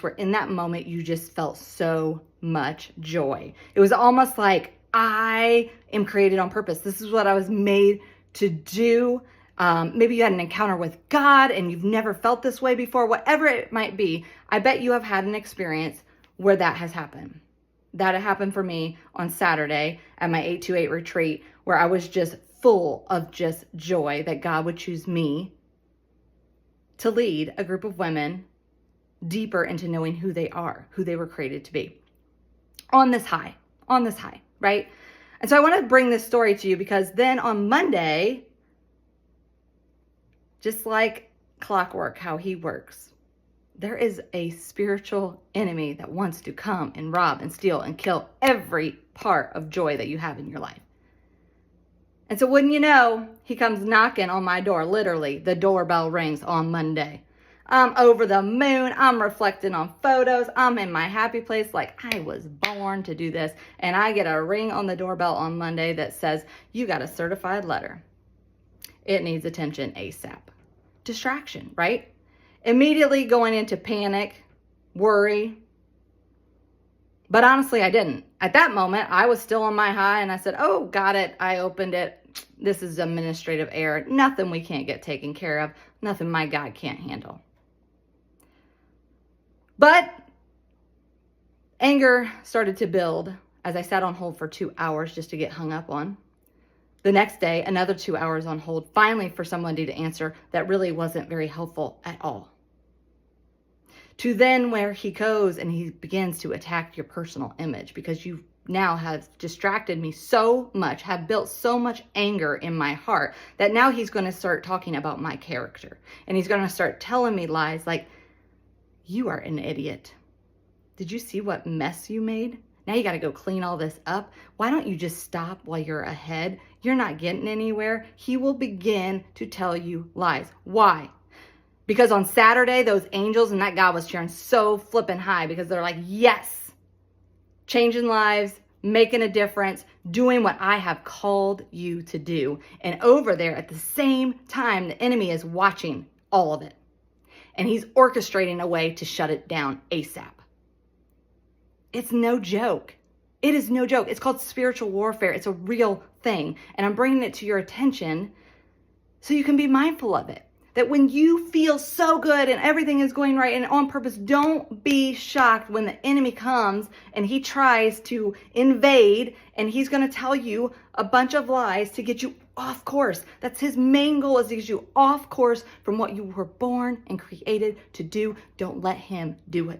where in that moment you just felt so much joy. It was almost like I am created on purpose. This is what I was made to do. Maybe you had an encounter with God and you've never felt this way before, whatever it might be. I bet you have had an experience where that has happened. That happened for me on Saturday at my 828 retreat, where I was just full of just joy that God would choose me to lead a group of women deeper into knowing who they are, who they were created to be. On this high, right? And so I want to bring this story to you because then on Monday, just like clockwork, how he works, there is a spiritual enemy that wants to come and rob and steal and kill every part of joy that you have in your life. And so wouldn't you know, he comes knocking on my door. Literally, the doorbell rings on Monday. I'm over the moon. I'm reflecting on photos. I'm in my happy place like I was born to do this. And I get a ring on the doorbell on Monday that says, you got a certified letter. It needs attention ASAP. Distraction, right? Immediately going into panic, worry. But honestly, I didn't. At that moment, I was still on my high and I said, oh, got it. I opened it. This is administrative error. Nothing we can't get taken care of. Nothing my God can't handle. But anger started to build as I sat on hold for 2 hours just to get hung up on. The next day, another 2 hours on hold, finally for somebody to answer that really wasn't very helpful at all. To then where he goes and he begins to attack your personal image because you now have distracted me so much, have built so much anger in my heart that now he's going to start talking about my character. And he's going to start telling me lies like, you are an idiot. Did you see what mess you made? Now you got to go clean all this up. Why don't you just stop while you're ahead? You're not getting anywhere. He will begin to tell you lies. Why? Because on Saturday, those angels and that God was cheering so flipping high because they're like, yes, changing lives, making a difference, doing what I have called you to do. And over there at the same time, the enemy is watching all of it. And he's orchestrating a way to shut it down ASAP. It's no joke. It is no joke. It's called spiritual warfare. It's a real thing. And I'm bringing it to your attention so you can be mindful of it. That when you feel so good and everything is going right and on purpose, don't be shocked when the enemy comes and he tries to invade and he's going to tell you a bunch of lies to get you off course. That's his main goal, is to get you off course from what you were born and created to do. Don't let him do it.